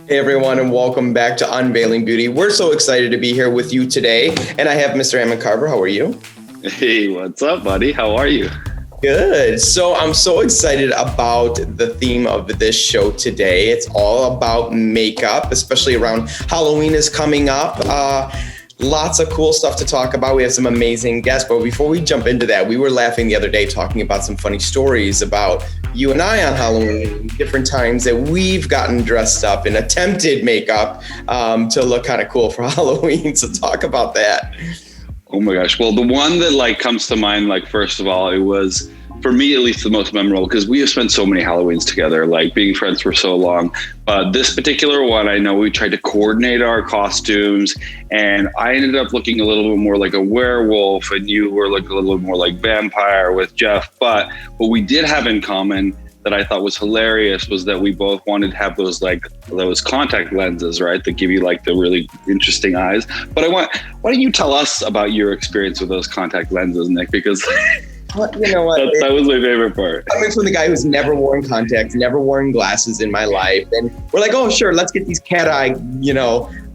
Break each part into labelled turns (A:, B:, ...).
A: Hey everyone, and welcome back to Unveiling Beauty. We're so excited to be here with you today. And I have Mr. Ammon Carver. How are you?
B: Hey, what's up, buddy? How are you?
A: Good. So I'm so excited about the theme of this show today. It's all about makeup, especially around Halloween is coming up. Lots of cool stuff to talk about. We have some amazing guests, but before we jump into that, we were laughing the other day talking about some funny stories about you and I on Halloween, different times that we've gotten dressed up in attempted makeup to look kind of cool for Halloween. So talk about that.
B: Oh my gosh. Well, the one that comes to mind, first of all, it was, for me at least, the most memorable because we have spent so many Halloweens together, being friends for so long. But this particular one, I know we tried to coordinate our costumes and I ended up looking a little bit more like a werewolf and you were looking a little bit more like vampire with Jeff. But what we did have in common that I thought was hilarious was that we both wanted to have those contact lenses, right? That give you the really interesting eyes. But why don't you tell us about your experience with those contact lenses, Nick? Because
A: well, you know what?
B: that was my favorite part.
A: Coming from the guy who's never worn contacts, never worn glasses in my life. And we're like, oh, sure, let's get these cat eye,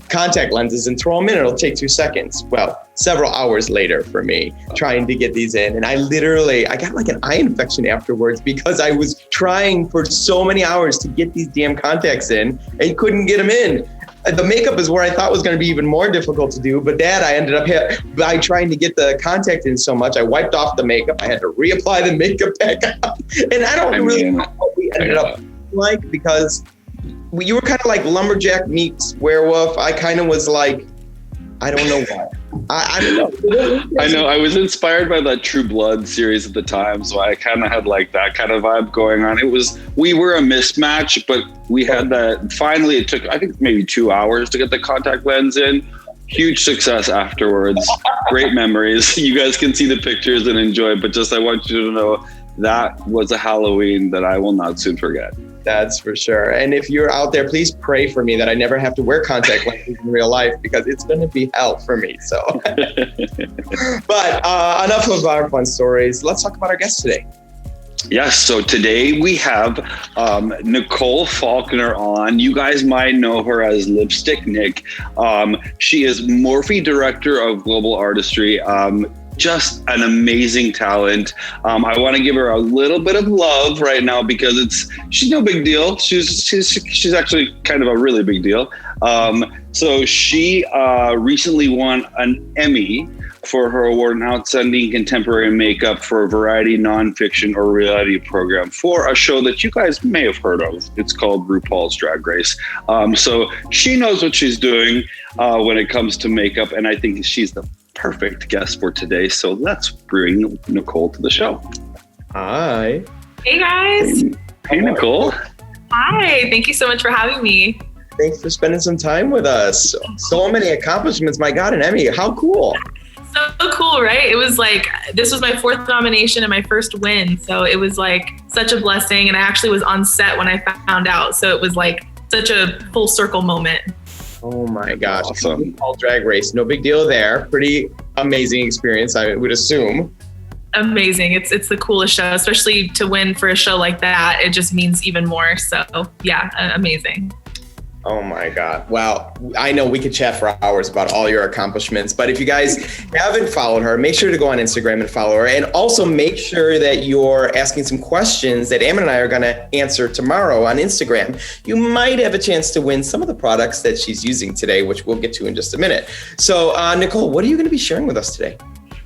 A: contact lenses and throw them in. It'll take 2 seconds. Well, several hours later for me trying to get these in. And I got an eye infection afterwards because I was trying for so many hours to get these damn contacts in and couldn't get them in. The makeup is where I thought was going to be even more difficult to do. But that I ended up by trying to get the contact in so much, I wiped off the makeup. I had to reapply the makeup back up. And I don't really know what we ended up because you were kind of like lumberjack meets werewolf. I kind of was like, I don't know why. I don't know.
B: I know. I was inspired by that True Blood series at the time, so I kind of had that kind of vibe going on. We were a mismatch, but we had that. Finally, it took, I think, maybe 2 hours to get the contact lens in. Huge success afterwards. Great memories. You guys can see the pictures and enjoy, but I want you to know that was a Halloween that I will not soon forget.
A: That's for sure. And if you're out there, please pray for me that I never have to wear contact lenses in real life because it's going to be hell for me. So, but enough of our fun stories. Let's talk about our guest today.
B: Yes. So today we have Nicole Faulkner on. You guys might know her as Lipstick Nick. She is Morphe Director of Global Artistry. Just an amazing talent. I want to give her a little bit of love right now because she's no big deal. She's actually kind of a really big deal. So she recently won an Emmy for her award in Outstanding Contemporary Makeup for a variety, nonfiction, or reality program for a show that you guys may have heard of. It's called RuPaul's Drag Race. So she knows what she's doing when it comes to makeup, and I think she's the perfect guest for today. So let's bring Nicole to the show.
A: Hi.
C: Hey guys.
B: Hey Nicole.
C: Hi. Thank you so much for having me.
A: Thanks for spending some time with us. So many accomplishments. My God, an Emmy. How cool.
C: So cool, right? It was this was my 4th nomination and my first win. So it was such a blessing. And I actually was on set when I found out. So it was such a full circle moment.
A: Oh my gosh.
B: Awesome.
A: RuPaul Drag Race. No big deal there. Pretty amazing experience, I would assume.
C: Amazing. It's the coolest show, especially to win for a show like that. It just means even more. So yeah, amazing.
A: Oh my God. Well, I know we could chat for hours about all your accomplishments, but if you guys haven't followed her, make sure to go on Instagram and follow her. And also make sure that you're asking some questions that Ammon and I are going to answer tomorrow on Instagram. You might have a chance to win some of the products that she's using today, which we'll get to in just a minute. So Nicole, what are you going to be sharing with us today?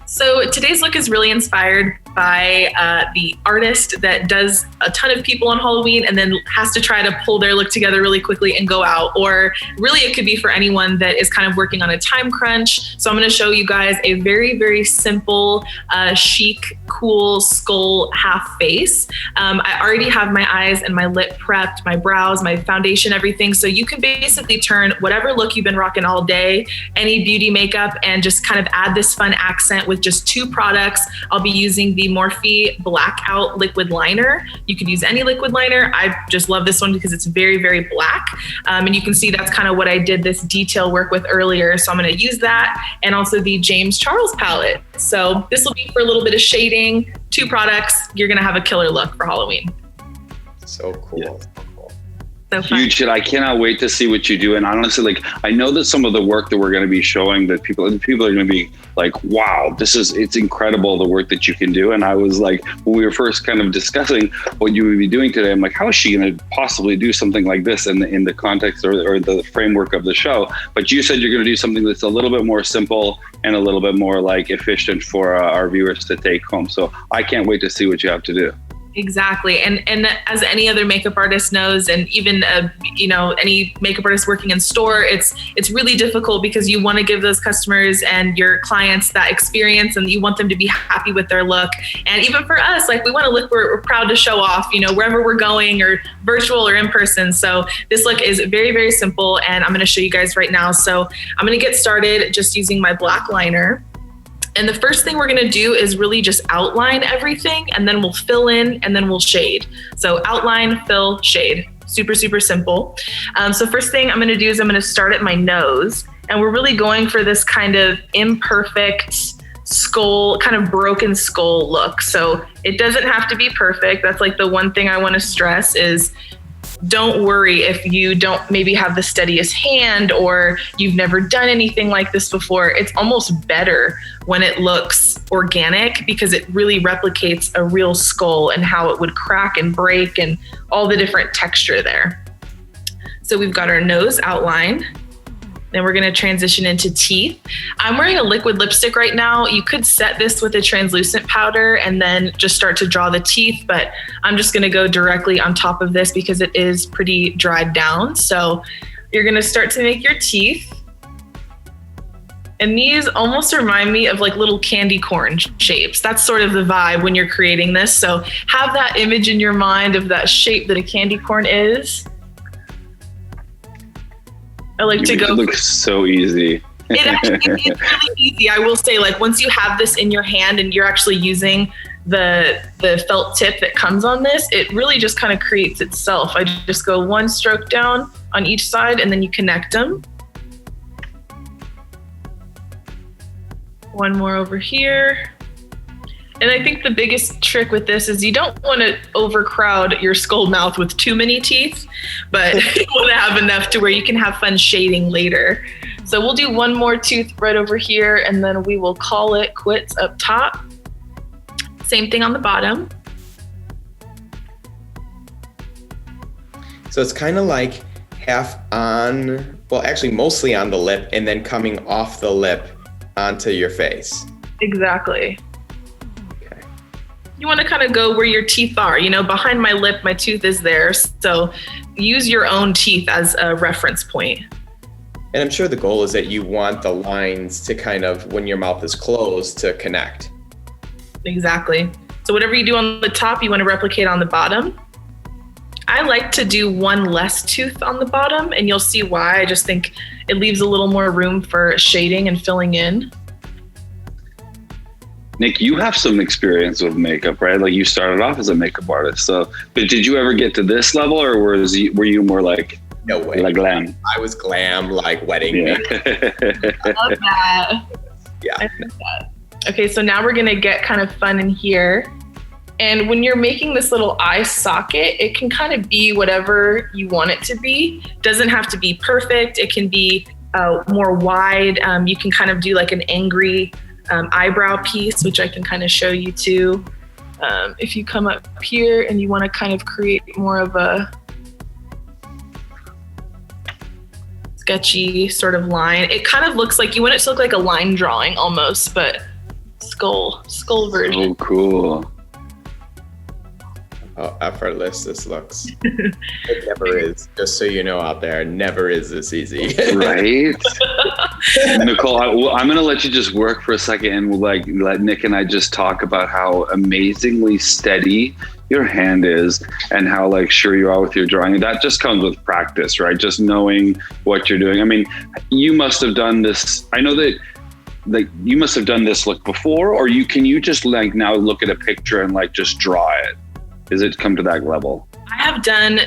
C: So today's look is really inspired by the artist that does a ton of people on Halloween and then has to try to pull their look together really quickly and go out. Or really it could be for anyone that is kind of working on a time crunch. So I'm going to show you guys a very, very simple, chic, cool skull half face. I already have my eyes and my lip prepped, my brows, my foundation, everything. So you can basically turn whatever look you've been rocking all day, any beauty makeup, and just kind of add this fun accent with just 2 products. I'll be using the Morphe Blackout Liquid Liner. You could use any liquid liner. I just love this one because it's very, very black. And you can see that's kind of what I did this detail work with earlier. So I'm going to use that, and also the James Charles palette. So this will be for a little bit of shading. 2 products. You're going to have a killer look for Halloween.
A: So cool.
B: Yeah.
C: So fun.
B: Huge hit. I cannot wait to see what you do. And honestly, like, I know that some of the work that we're going to be showing that people are going to be like, wow, it's incredible the work that you can do. And I was like, when we were first kind of discussing what you would be doing today, I'm like, how is she going to possibly do something like this in the context or the framework of the show? But you said you're going to do something that's a little bit more simple and a little bit more like efficient for our viewers to take home. So I can't wait to see what you have to do.
C: Exactly. And as any other makeup artist knows, and even, any makeup artist working in store, it's really difficult because you want to give those customers and your clients that experience, and you want them to be happy with their look. And even for us, like, we want to look, we're proud to show off, wherever we're going, or virtual or in person. So this look is very, very simple, and I'm going to show you guys right now. So I'm going to get started just using my black liner. And the first thing we're gonna do is really just outline everything, and then we'll fill in, and then we'll shade. So outline, fill, shade. Super, super simple. So first thing I'm gonna do is I'm gonna start at my nose, and we're really going for this kind of imperfect skull, kind of broken skull look. So it doesn't have to be perfect. That's like the one thing I wanna stress is, don't worry if you don't maybe have the steadiest hand or you've never done anything like this before. It's almost better when it looks organic because it really replicates a real skull and how it would crack and break and all the different texture there. So we've got our nose outline. Then we're gonna transition into teeth. I'm wearing a liquid lipstick right now. You could set this with a translucent powder and then just start to draw the teeth, but I'm just gonna go directly on top of this because it is pretty dried down. So you're gonna start to make your teeth. And these almost remind me of like little candy corn shapes. That's sort of the vibe when you're creating this. So have that image in your mind of that shape that a candy corn is. I like to go.
B: It looks so easy.
C: It actually is really easy. I will say, like, once you have this in your hand and you're actually using the felt tip that comes on this, it really just kind of creates itself. I just go one stroke down on each side and then you connect them. One more over here. And I think the biggest trick with this is you don't want to overcrowd your skull mouth with too many teeth, but you want to have enough to where you can have fun shading later. So we'll do one more tooth right over here, and then we will call it quits up top. Same thing on the bottom.
A: So it's kind of like half on, well, actually mostly on the lip, and then coming off the lip onto your face.
C: Exactly. You want to kind of go where your teeth are, behind my lip, my tooth is there. So use your own teeth as a reference point.
A: And I'm sure the goal is that you want the lines to kind of, when your mouth is closed, to connect.
C: Exactly. So whatever you do on the top, you want to replicate on the bottom. I like to do one less tooth on the bottom, and you'll see why. I just think it leaves a little more room for shading and filling in.
B: Nick, you have some experience with makeup, right? Like, you started off as a makeup artist. So, but did you ever get to this level, or were you more like,
A: no way,
B: like glam?
A: I was glam, like wedding.
C: Yeah. I love that.
A: Yeah.
C: I love that. Okay, so now we're gonna get kind of fun in here. And when you're making this little eye socket, it can kind of be whatever you want it to be. Doesn't have to be perfect. It can be more wide. You can kind of do like an angry eyebrow piece, which I can kind of show you too. If you come up here and you want to kind of create more of a sketchy sort of line, it kind of looks like you want it to look like a line drawing almost, but skull version.
B: Oh, cool.
A: Oh, effortless this looks. It never is. Just so you know out there, never is this easy.
B: Right? Nicole, I'm going to let you just work for a second, and we'll let Nick and I just talk about how amazingly steady your hand is and how sure you are with your drawing. That just comes with practice, right? Just knowing what you're doing. I mean, you must have done this. I know that you must have done this look before, or can you just now look at a picture and just draw it? Does it come to that level?
C: I have done,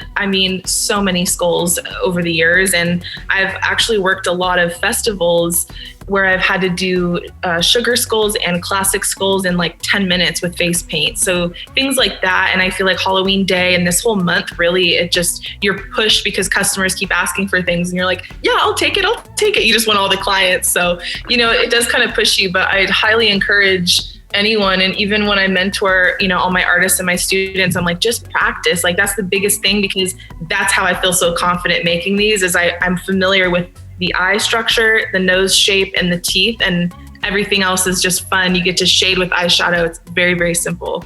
C: so many skulls over the years, and I've actually worked a lot of festivals where I've had to do sugar skulls and classic skulls in like 10 minutes with face paint. So things like that. And I feel like Halloween Day and this whole month, really, you're pushed because customers keep asking for things and you're like, yeah, I'll take it. You just want all the clients. So, it does kind of push you, but I'd highly encourage anyone. And even when I mentor, all my artists and my students, I'm like, just practice. Like, that's the biggest thing, because that's how I feel so confident making these, is I'm familiar with the eye structure, the nose shape, and the teeth, and everything else is just fun. You get to shade with eyeshadow. It's very, very simple.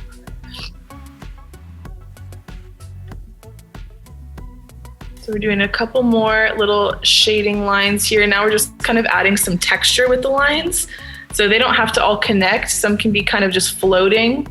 C: So we're doing a couple more little shading lines here. Now we're just kind of adding some texture with the lines. So they don't have to all connect. Some can be kind of just floating.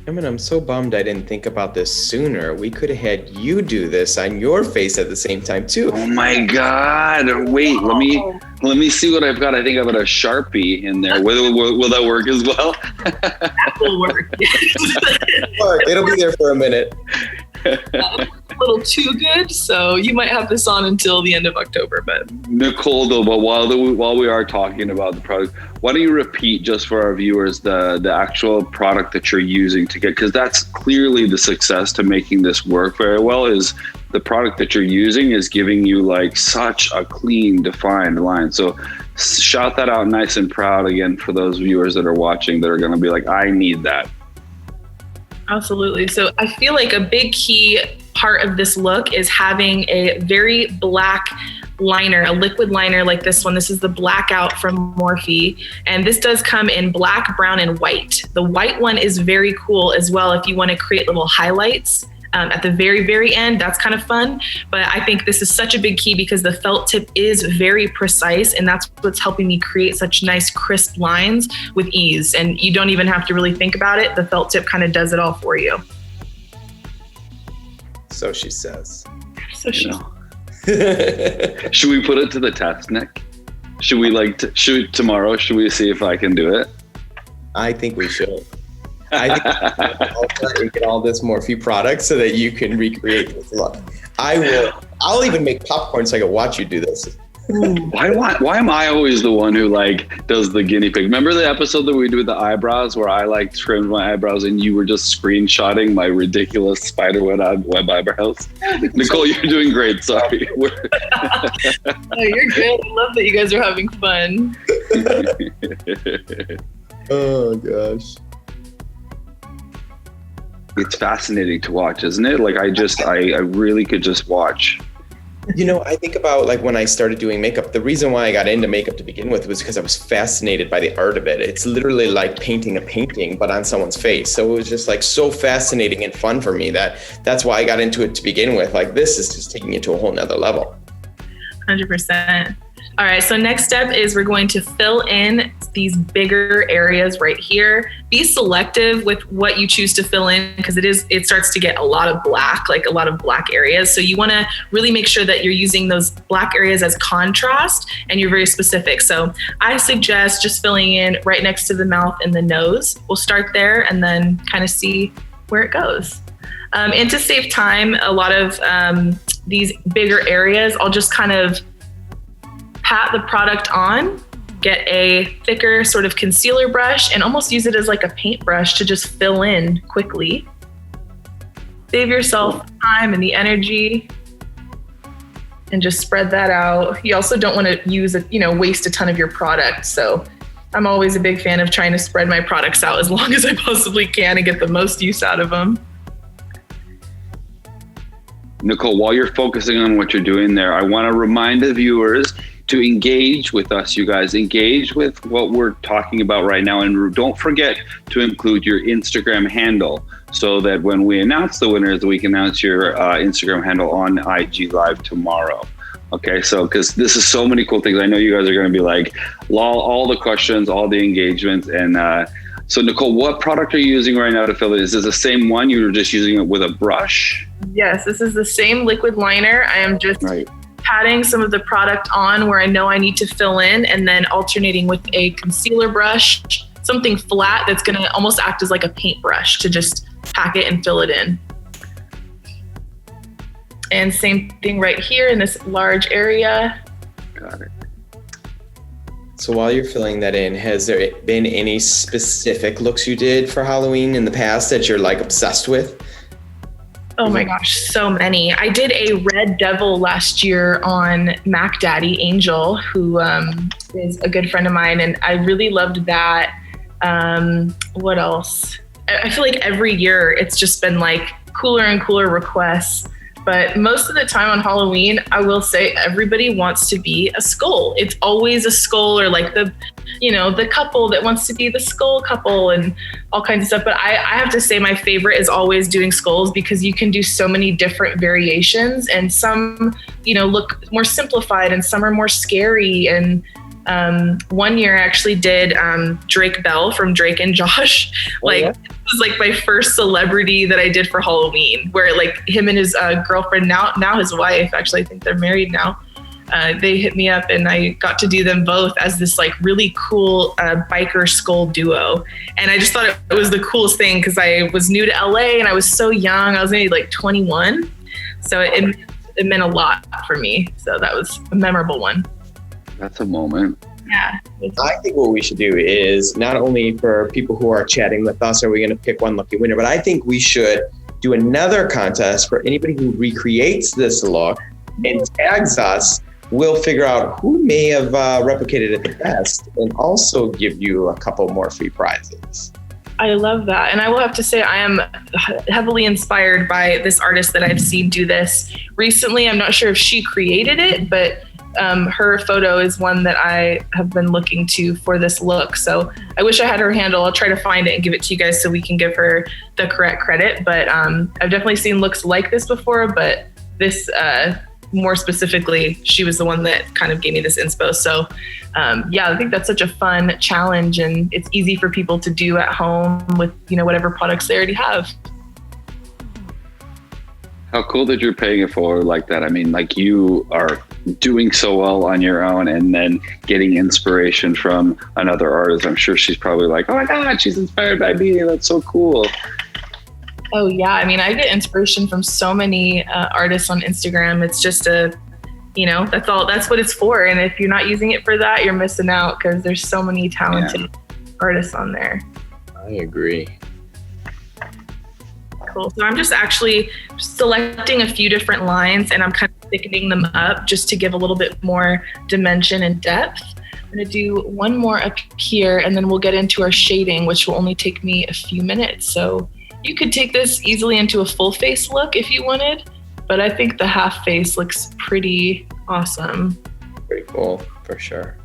A: I'm so bummed I didn't think about this sooner. We could have had you do this on your face at the same time too.
B: Oh my God. Wait, let me see what I've got. I think I've got a Sharpie in there. Will that work as well?
C: That will work.
A: It'll be there for a minute.
C: A little too good, so you might have this on until the end of October. But
B: Nicole, though, while we are talking about the product, why don't you repeat, just for our viewers, the actual product that you're using to get, because that's clearly the success to making this work very well, is the product that you're using is giving you like such a clean, defined line. So shout that out nice and proud again for those viewers that are watching that are going to be like, I need that.
C: Absolutely. So I feel like a big key part of this look is having a very black liner, a liquid liner like this one. This is the Blackout from Morphe. And this does come in black, brown, and white. The white one is very cool as well if you want to create little highlights. At the very, very end, that's kind of fun. But I think this is such a big key because the felt tip is very precise, and that's what's helping me create such nice, crisp lines with ease. And you don't even have to really think about it. The felt tip kind of does it all for you.
A: So she says.
B: Should we put it to the test, Nick? Should we tomorrow? Should we see if I can do it?
A: I think we should. I think get all this Morphe product so that you can recreate this look. I'll even make popcorn so I can watch you do this.
B: Why am I always the one who does the guinea pig? Remember the episode that we did with the eyebrows where I trimmed my eyebrows and you were just screenshotting my ridiculous spiderweb eyebrows? Nicole, you're doing great. Sorry.
C: Oh, you're good. I love that you guys are having fun.
A: Oh gosh.
B: It's fascinating to watch, isn't it? I really could just watch.
A: I think about when I started doing makeup, the reason why I got into makeup to begin with was because I was fascinated by the art of it. It's literally like painting a painting, but on someone's face. So it was just so fascinating and fun for me that's why I got into it to begin with. This is just taking it to a whole nother level.
C: 100%. All right, so next step is we're going to fill in these bigger areas right here. Be selective with what you choose to fill in because it starts to get a lot of black, a lot of black areas. So you want to really make sure that you're using those black areas as contrast and you're very specific. So I suggest just filling in right next to the mouth and the nose. We'll start there and then kind of see where it goes. And to save time, a lot of these bigger areas, I'll just kind of pat the product on, get a thicker sort of concealer brush and almost use it as like a paintbrush to just fill in quickly. Save yourself time and the energy and just spread that out. You also don't want to waste a ton of your product. So I'm always a big fan of trying to spread my products out as long as I possibly can and get the most use out of them.
B: Nicole, while you're focusing on what you're doing there, I want to remind the viewers to engage with us, you guys. Engage with what we're talking about right now. And don't forget to include your Instagram handle so that when we announce the winners, we can announce your Instagram handle on IG Live tomorrow. Okay, so because this is so many cool things. I know you guys are going to be like, all the questions, all the engagements. And so Nicole, what product are you using right now to fill it? Is this the same one? You were just using it with a brush?
C: Yes, this is the same liquid liner. I am just patting some of the product on where I know I need to fill in and then alternating with a concealer brush, something flat that's going to almost act as like a paintbrush to just pack it and fill it in. And same thing right here in this large area.
B: Got it.
A: So while you're filling that in, has there been any specific looks you did for Halloween in the past that you're like obsessed with?
C: Oh my gosh, so many. I did a red devil last year on Mac Daddy Angel, who is a good friend of mine, and I really loved that. What else? I feel like every year it's just been like cooler and cooler requests. But most of the time on Halloween, I will say everybody wants to be a skull. It's always a skull, or like the couple that wants to be the skull couple and all kinds of stuff. But I have to say my favorite is always doing skulls, because you can do so many different variations, and some, look more simplified and some are more scary. And one year I actually did Drake Bell from Drake and Josh. It was like my first celebrity that I did for Halloween, where like him and his girlfriend, now his wife, actually I think they're married now, they hit me up and I got to do them both as this like really cool biker skull duo. And I just thought it was the coolest thing, because I was new to LA and I was so young. I was maybe like 21. So it meant a lot for me. So that was a memorable one.
B: That's a moment.
C: Yeah.
A: I think what we should do is, not only for people who are chatting with us, are we going to pick one lucky winner, but I think we should do another contest for anybody who recreates this look and tags us. We'll figure out who may have replicated it the best, and also give you a couple more free prizes.
C: I love that. And I will have to say, I am heavily inspired by this artist that I've seen do this recently. I'm not sure if she created it, but her photo is one that I have been looking to for this look. So I wish I had her handle. I'll try to find it and give it to you guys so we can give her the correct credit. But I've definitely seen looks like this before, but this more specifically, she was the one that kind of gave me this inspo. So I think that's such a fun challenge, and it's easy for people to do at home with, whatever products they already have.
B: How cool that you're paying it forward like that. I mean, like, you are doing so well on your own and then getting inspiration from another artist. I'm sure she's probably like, oh my God, she's inspired by me. That's so cool.
C: Oh yeah. I mean, I get inspiration from so many artists on Instagram. It's just that's what it's for. And if you're not using it for that, you're missing out, because there's so many talented artists on there.
A: I agree.
C: Cool. So I'm just actually selecting a few different lines, and I'm kind of thickening them up just to give a little bit more dimension and depth. I'm going to do one more up here, and then we'll get into our shading, which will only take me a few minutes. So you could take this easily into a full face look if you wanted, but I think the half face looks pretty awesome.
A: Pretty cool, for sure.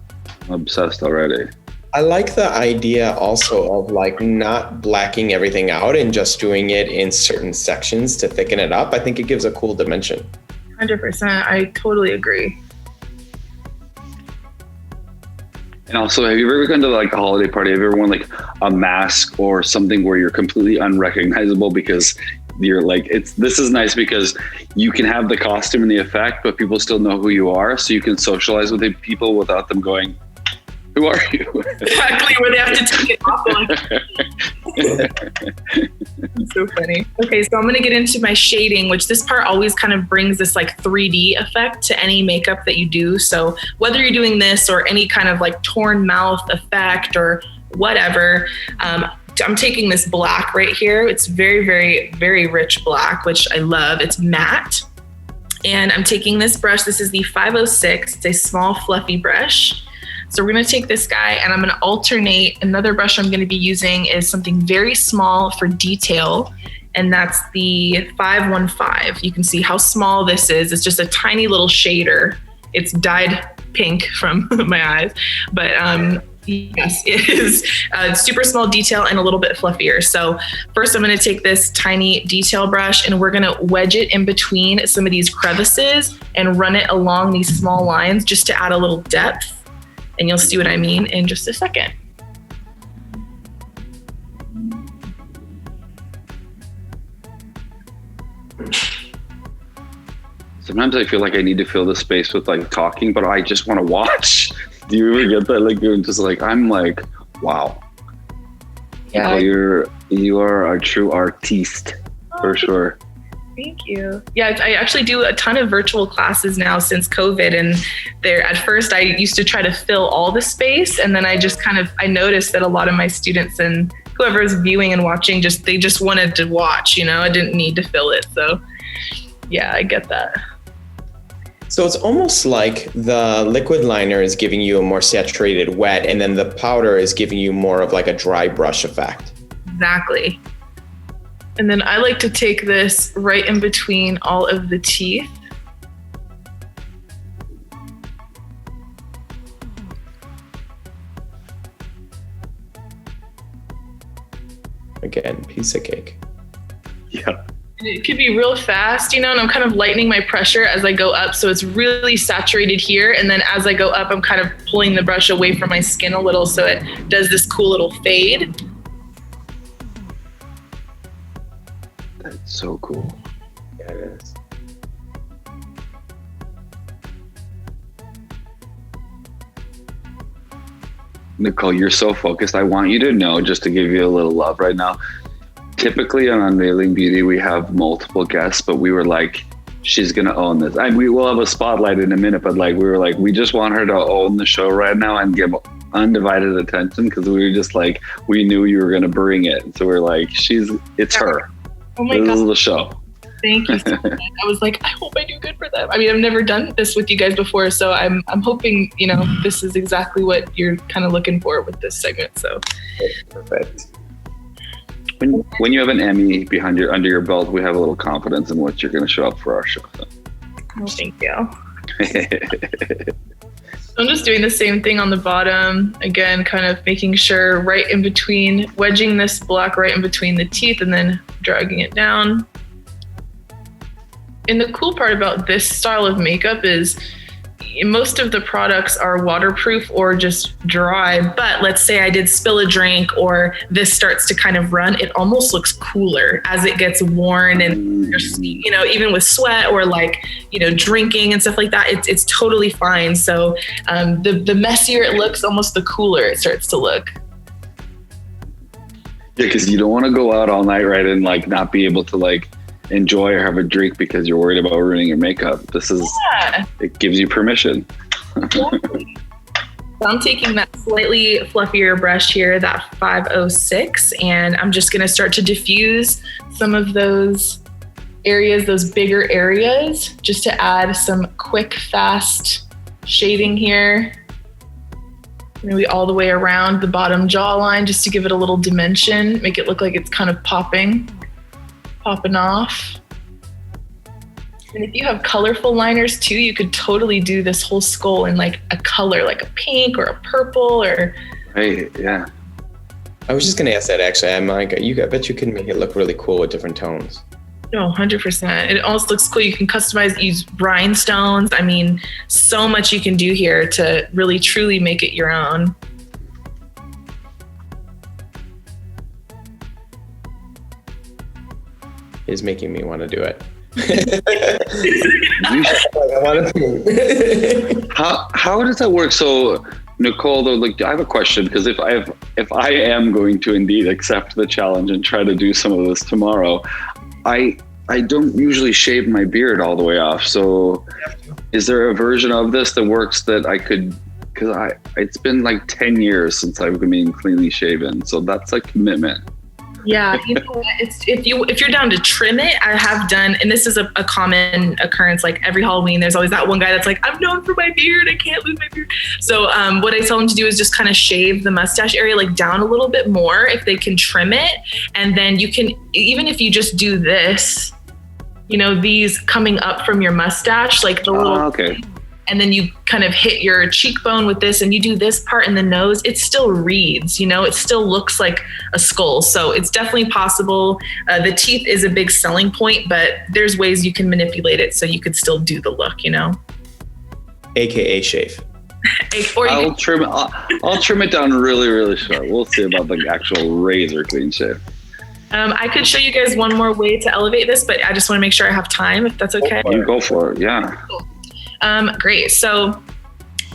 B: I'm obsessed already.
A: I like the idea also of like not blacking everything out and just doing it in certain sections to thicken it up. I think it gives a cool dimension.
C: 100%. I totally agree.
B: And also, have you ever gone to like a holiday party? Have you ever worn like a mask or something where you're completely unrecognizable because you're like, this is nice because you can have the costume and the effect, but people still know who you are. So you can socialize with the people without them going, who are you?
C: Exactly, where they have to take it off. That's so funny. Okay, so I'm going to get into my shading, which this part always kind of brings this like 3D effect to any makeup that you do. So whether you're doing this or any kind of like torn mouth effect or whatever, I'm taking this black right here. It's very, very, very rich black, which I love. It's matte. And I'm taking this brush. This is the 506. It's a small fluffy brush. So we're going to take this guy and I'm going to alternate. Another brush I'm going to be using is something very small for detail, and that's the 515. You can see how small this is. It's just a tiny little shader. It's dyed pink from my eyes, but yes, it is super small detail and a little bit fluffier. So first I'm going to take this tiny detail brush and we're going to wedge it in between some of these crevices and run it along these small lines just to add a little depth. And you'll see what I mean in just a second.
B: Sometimes I feel like I need to fill the space with like talking, but I just want to watch. Do you ever get that? Like, you're just like, I'm like, wow.
C: Yeah.
B: You are a true artiste for sure.
C: Thank you. Yeah, I actually do a ton of virtual classes now since COVID. And at first I used to try to fill all the space. And then I noticed that a lot of my students and whoever's viewing and watching, they just wanted to watch, I didn't need to fill it. So yeah, I get that.
A: So it's almost like the liquid liner is giving you a more saturated wet, and then the powder is giving you more of like a dry brush effect.
C: Exactly. And then I like to take this right in between all of the teeth.
A: Again, piece of cake.
B: Yeah.
C: And it could be real fast, and I'm kind of lightening my pressure as I go up. So it's really saturated here. And then as I go up, I'm kind of pulling the brush away from my skin a little so it does this cool little fade.
B: That's so cool.
A: Yeah, it is.
B: Nicole, you're so focused. I want you to know, just to give you a little love right now, typically on Unveiling Beauty, we have multiple guests, but we were like, she's going to own this. We will have a spotlight in a minute, but we were like, we just want her to own the show right now and give undivided attention, because we were just like, we knew you were going to bring it. So we're like, it's her.
C: Oh my
B: God. This is the show.
C: Thank you so much. I was like, I hope I do good for them. I mean, I've never done this with you guys before, so I'm hoping, this is exactly what you're kind of looking for with this segment. So
A: perfect.
B: When you have an Emmy under your belt, we have a little confidence in what you're going to show up for our show. So.
C: Well, thank you. I'm just doing the same thing on the bottom. Again, kind of making sure right in between, wedging this block right in between the teeth and then dragging it down. And the cool part about this style of makeup is most of the products are waterproof or just dry, but let's say I did spill a drink or this starts to kind of run, it almost looks cooler as it gets worn, and even with sweat or drinking and stuff like that, it's totally fine. So the messier it looks, almost the cooler it starts to look.
B: Yeah, because you don't want to go out all night, right, and not be able to enjoy or have a drink because you're worried about ruining your makeup. It gives you permission.
C: Exactly. So I'm taking that slightly fluffier brush here, that 506, and I'm just gonna start to diffuse some of those areas, those bigger areas, just to add some quick, fast shading here. Maybe all the way around the bottom jawline, just to give it a little dimension, make it look like it's kind of popping off. And if you have colorful liners too, you could totally do this whole skull in a color, like a pink or a purple or.
B: Right, yeah.
A: I was just going to ask that actually. I bet you can make it look really cool with different tones.
C: No, 100%. It also looks cool. You can customize, use rhinestones. I mean, so much you can do here to really truly make it your own.
B: Is making me want to do it. How does that work? So Nicole, though, I have a question, because if I am going to indeed accept the challenge and try to do some of this tomorrow, I don't usually shave my beard all the way off. So is there a version of this that works that I could? Because it's been 10 years since I've been cleanly shaven, so that's a commitment.
C: Yeah, if you're down to trim it, I have done, and this is a common occurrence. Every Halloween, there's always that one guy that's like, I'm known for my beard, I can't lose my beard. So what I tell them to do is just kind of shave the mustache area down a little bit more if they can trim it, and then you can, even if you just do this, these coming up from your mustache, the little.
B: Okay.
C: And then you kind of hit your cheekbone with this and you do this part in the nose, it still reads, it still looks like a skull. So it's definitely possible. The teeth is a big selling point, but there's ways you can manipulate it so you could still do the look,
A: AKA shave.
B: I'll trim it down really, really short. We'll see about the actual razor clean shave.
C: I could show you guys one more way to elevate this, but I just want to make sure I have time, if that's okay.
B: You go for it, yeah.
C: Great. So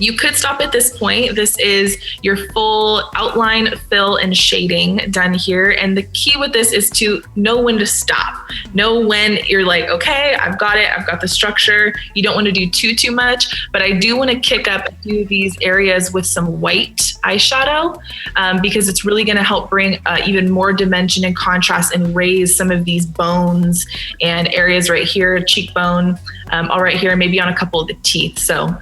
C: You could stop at this point. This is your full outline, fill, and shading done here. And the key with this is to know when to stop. Know when you're like, okay, I've got it. I've got the structure. You don't want to do too much, but I do want to kick up to these areas with some white eyeshadow because it's really going to help bring even more dimension and contrast and raise some of these bones and areas right here, cheekbone, all right here, maybe on a couple of the teeth. So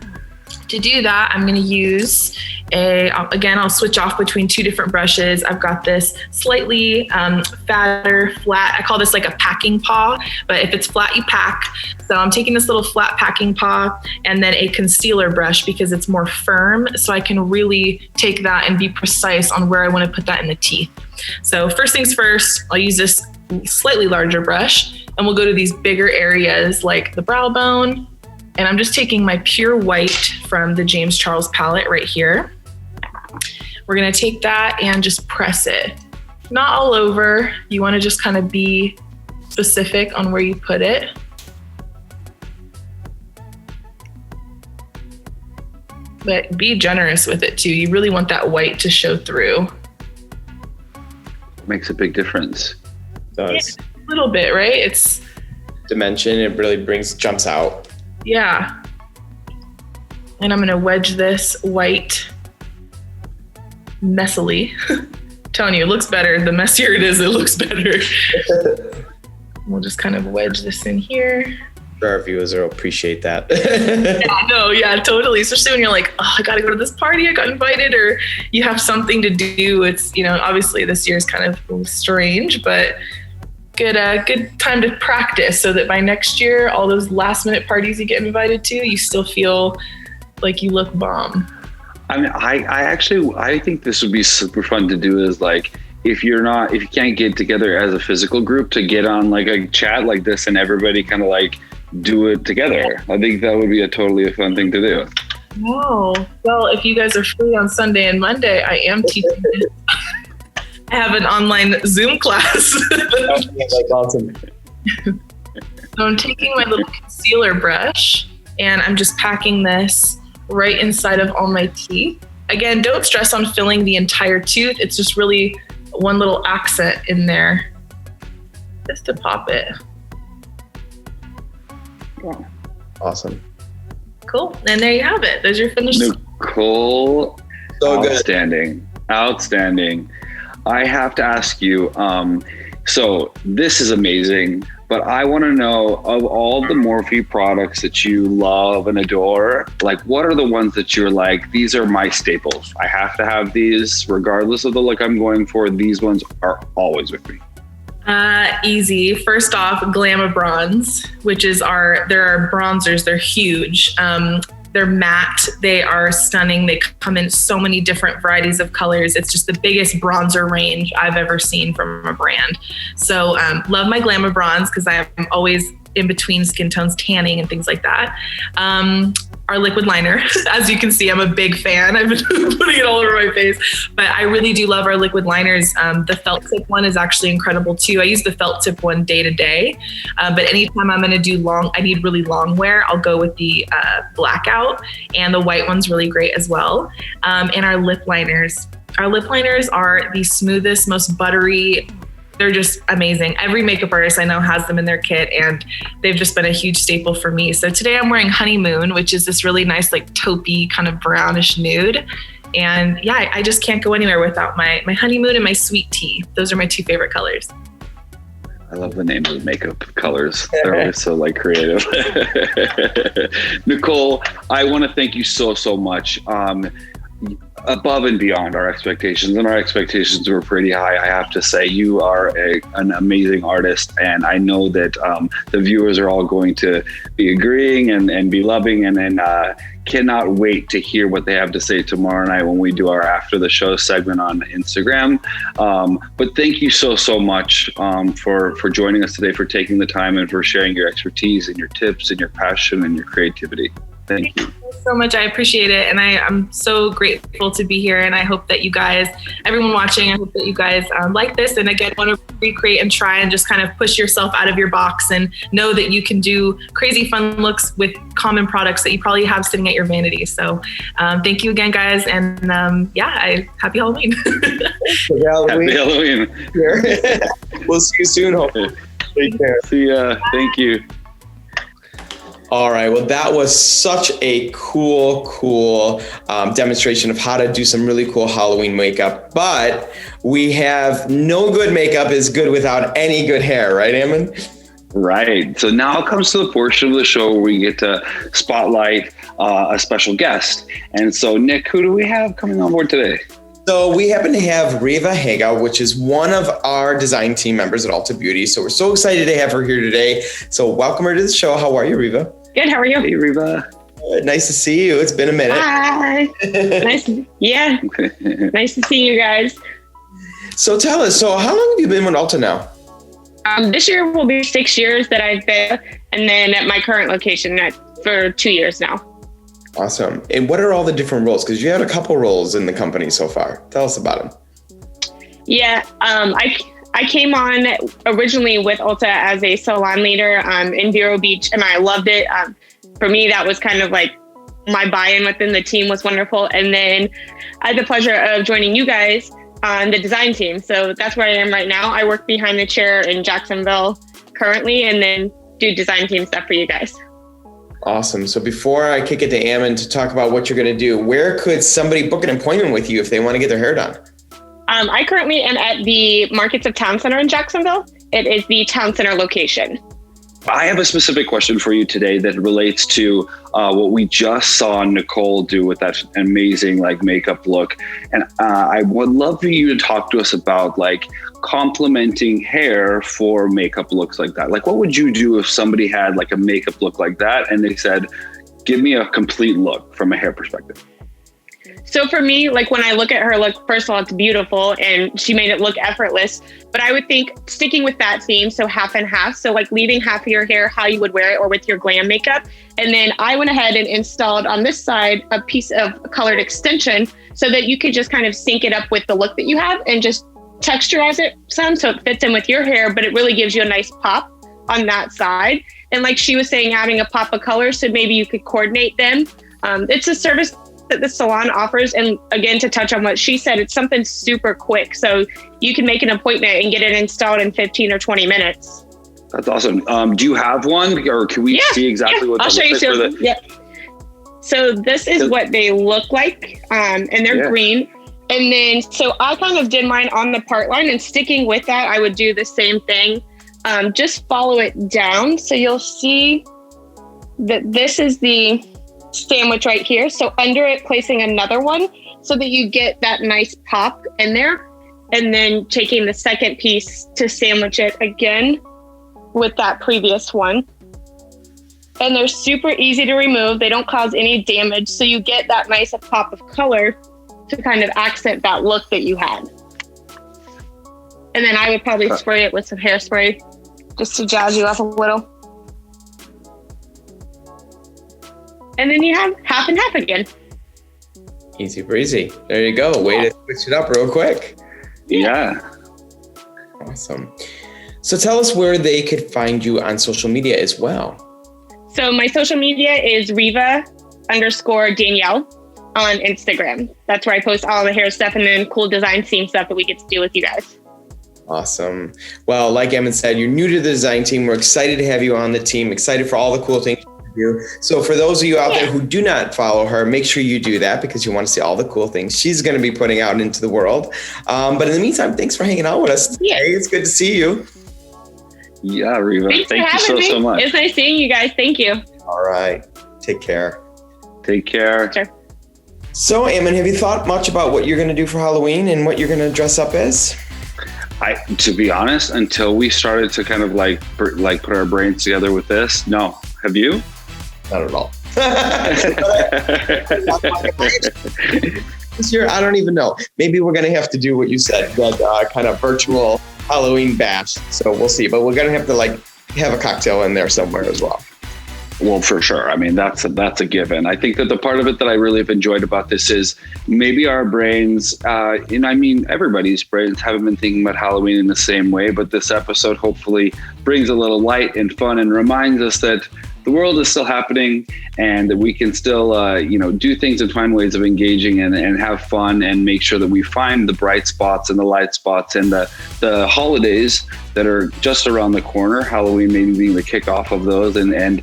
C: to do that, I'm going to use again, I'll switch off between two different brushes. I've got this slightly fatter, flat. I call this like a packing paw, but if it's flat, you pack. So I'm taking this little flat packing paw and then a concealer brush because it's more firm. So I can really take that and be precise on where I want to put that in the teeth. So first things first, I'll use this slightly larger brush and we'll go to these bigger areas like the brow bone. And I'm just taking my pure white from the James Charles palette right here. We're gonna take that and just press it. Not all over. You wanna just kind of be specific on where you put it. But be generous with it too. You really want that white to show through.
B: Makes a big difference.
A: It does.
C: Yeah, a little bit, right? It's
A: dimension, it really jumps out.
C: Yeah. And I'm gonna wedge this white messily. Telling you, it looks better. The messier it is, it looks better. We'll just kind of wedge this in here.
A: Our viewers will appreciate that.
C: Yeah, totally. Especially when you're like, oh, I gotta go to this party, I got invited, or you have something to do. It's, obviously this year is kind of strange, but good time to practice so that by next year, all those last minute parties you get invited to, you still feel like you look bomb.
B: I mean, I think this would be super fun to do is like, if you can't get together as a physical group to get on like a chat like this and everybody kind of like do it together. I think that would be a fun thing to do.
C: Oh, well, if you guys are free on Sunday and Monday, I am teaching this. I have an online Zoom class.
A: That's awesome.
C: So I'm taking my little concealer brush and I'm just packing this right inside of all my teeth. Again, don't stress on filling the entire tooth. It's just really one little accent in there just to pop it.
A: Yeah. Awesome.
C: Cool. And there you have it. There's your finished.
B: Nicole,
A: so
B: outstanding. Good. Outstanding. I have to ask you, so this is amazing, but I want to know, of all the Morphe products that you love and adore, like what are the ones that you're like, these are my staples. I have to have these regardless of the look I'm going for. These ones are always with me.
C: Easy. First off, Glamour Bronze, which is there are bronzers. They're huge. They're matte. They are stunning. They come in so many different varieties of colors. It's just the biggest bronzer range I've ever seen from a brand. So love my Glamour Bronze because I am always in between skin tones, tanning and things like that. Our liquid liner, as you can see, I'm a big fan. I've been putting it all over my face, but I really do love our liquid liners. The felt tip one is actually incredible too. I use the felt tip one day to day, but anytime I'm gonna do I need really long wear, I'll go with the blackout, and the white one's really great as well. And our lip liners. Our lip liners are the smoothest, most buttery. They're just amazing. Every makeup artist I know has them in their kit, and they've just been a huge staple for me. So today I'm wearing Honeymoon, which is this really nice, like taupey kind of brownish nude. And yeah, I just can't go anywhere without my Honeymoon and my Sweet Tea. Those are my two favorite colors.
B: I love the names of makeup colors. They're always so like creative. Nicole, I want to thank you so much. Above and beyond our expectations, and our expectations were pretty high. I have to say, you are an amazing artist, and I know that the viewers are all going to be agreeing and be loving, and cannot wait to hear what they have to say tomorrow night when we do our after the show segment on Instagram. But thank you so much for joining us today, for taking the time and for sharing your expertise and your tips and your passion and your creativity. Thank you
C: so much. I appreciate it. And I'm so grateful to be here. And I hope that you guys, everyone watching, I hope that you guys like this. And again, want to recreate and try and just kind of push yourself out of your box and know that you can do crazy fun looks with common products that you probably have sitting at your vanity. So thank you again, guys. And happy Halloween.
A: Happy Halloween. We'll see you soon, hopefully. Take care.
B: See ya. Thank you.
A: All right. Well, that was such a cool demonstration of how to do some really cool Halloween makeup. But we have no good makeup is good without any good hair, right, Ammon?
B: Right. So now comes to the portion of the show where we get to spotlight a special guest. And so, Nick, who do we have coming on board today?
A: So we happen to have Riva Haga, which is one of our design team members at Ulta Beauty. So we're so excited to have her here today. So welcome her to the show. How are you, Riva?
D: Good. How are you?
B: Hey, Riva.
A: Good. Nice to see you. It's been a minute.
D: Hi. Nice to see you guys.
A: So tell us, how long have you been with Ulta now?
D: This year will be 6 years that I've been, and then at my current location for 2 years now.
A: Awesome. And what are all the different roles? Because you had a couple roles in the company so far. Tell us about them.
D: Yeah. I came on originally with Ulta as a salon leader in Vero Beach, and I loved it. For me, that was kind of like my buy-in within the team was wonderful. And then I had the pleasure of joining you guys on the design team. So that's where I am right now. I work behind the chair in Jacksonville currently, and then do design team stuff for you guys.
A: Awesome. So before I kick it to Ammon to talk about what you're going to do, where could somebody book an appointment with you if they want to get their hair done?
D: I currently am at the Markets of Town Center in Jacksonville. It is the Town Center location.
B: I have a specific question for you today that relates to what we just saw Nicole do with that amazing makeup look. And I would love for you to talk to us about complementing hair for makeup looks like that. What would you do if somebody had a makeup look like that and they said, give me a complete look from a hair perspective?
D: So for me, when I look at her look, first of all, it's beautiful and she made it look effortless. But I would think sticking with that theme, so half and half. So leaving half of your hair how you would wear it or with your glam makeup. And then I went ahead and installed on this side a piece of colored extension so that you could just kind of sync it up with the look that you have and just texturize it some so it fits in with your hair, but it really gives you a nice pop on that side. And like she was saying, adding a pop of color, so maybe you could coordinate them. It's a service that the salon offers. And again, to touch on what she said, it's something super quick. So you can make an appointment and get it installed in 15 or 20 minutes.
B: That's awesome. Do you have one, or can we see exactly what
D: I'll show you. So this is what they look like. And they're green. And then, so I kind of did mine on the part line, and sticking with that, I would do the same thing. Just follow it down. So you'll see that this is the sandwich right here. So under it, placing another one so that you get that nice pop in there. And then taking the second piece to sandwich it again with that previous one. And they're super easy to remove. They don't cause any damage. So you get that nice pop of color to kind of accent that look that you had. And then I would probably spray it with some hairspray just to jazz you up a little. And then you have half and half again.
A: Easy breezy. There you go. Way to switch it up real quick.
B: Yeah.
A: Awesome. So tell us where they could find you on social media as well.
D: So my social media is Riva_Danielle on Instagram. That's where I post all the hair stuff and then cool design team stuff that we get to do with you guys.
A: Awesome. Well, like Ammon said, you're new to the design team. We're excited to have you on the team, excited for all the cool things you do. So for those of you out there who do not follow her, make sure you do that because you want to see all the cool things she's going to be putting out into the world. But in the meantime, thanks for hanging out with us today. It's good to see you.
B: Yeah, Riva. Thank you so much.
D: It's nice seeing you guys. Thank you.
A: All right. Take care.
B: Take care.
D: Sure.
A: So, Ammon, have you thought much about what you're going to do for Halloween and what you're going to dress up as?
B: To be honest, until we started to kind of put our brains together with this, no. Have you?
A: Not at all. This year, I don't even know. Maybe we're going to have to do what you said, that kind of virtual Halloween bash. So we'll see. But we're going to have to have a cocktail in there somewhere as well.
B: Well, for sure. I mean, that's a given. I think that the part of it that I really have enjoyed about this is maybe our brains, and I mean, everybody's brains haven't been thinking about Halloween in the same way, but this episode hopefully brings a little light and fun and reminds us that the world is still happening and that we can still, do things and find ways of engaging and have fun and make sure that we find the bright spots and the light spots and the holidays that are just around the corner, Halloween maybe being the kickoff of those, and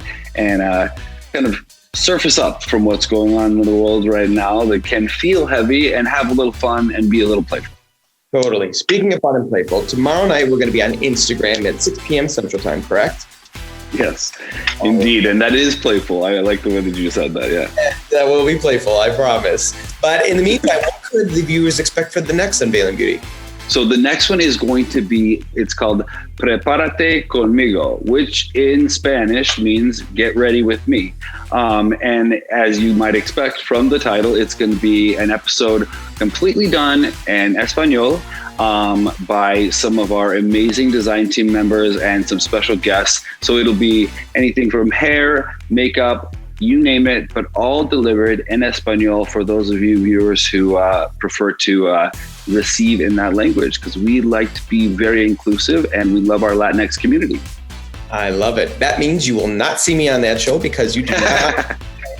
B: kind of surface up from what's going on in the world right now that can feel heavy and have a little fun and be a little playful.
A: Totally. Speaking of fun and playful, tomorrow night we're going to be on Instagram at 6 p.m. Central Time, correct?
B: Yes, indeed. And that is playful. I like the way that you said that, yeah.
A: That will be playful, I promise. But in the meantime, what could the viewers expect for the next Unveiling Beauty?
B: So the next one is going to be, it's called Prepárate conmigo, which in Spanish means get ready with me. And as you might expect from the title, it's going to be an episode completely done in Espanol by some of our amazing design team members and some special guests. So it'll be anything from hair, makeup, you name it, but all delivered in Espanol for those of you viewers who prefer to receive in that language, because we like to be very inclusive and we love our Latinx community.
A: I love it. That means you will not see me on that show because you do not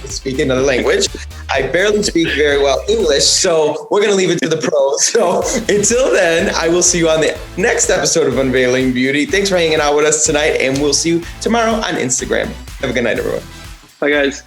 A: speak another language. I barely speak very well English, so we're going to leave it to the pros. So until then, I will see you on the next episode of Unveiling Beauty. Thanks for hanging out with us tonight, and we'll see you tomorrow on Instagram. Have a good night, everyone.
B: Bye, guys.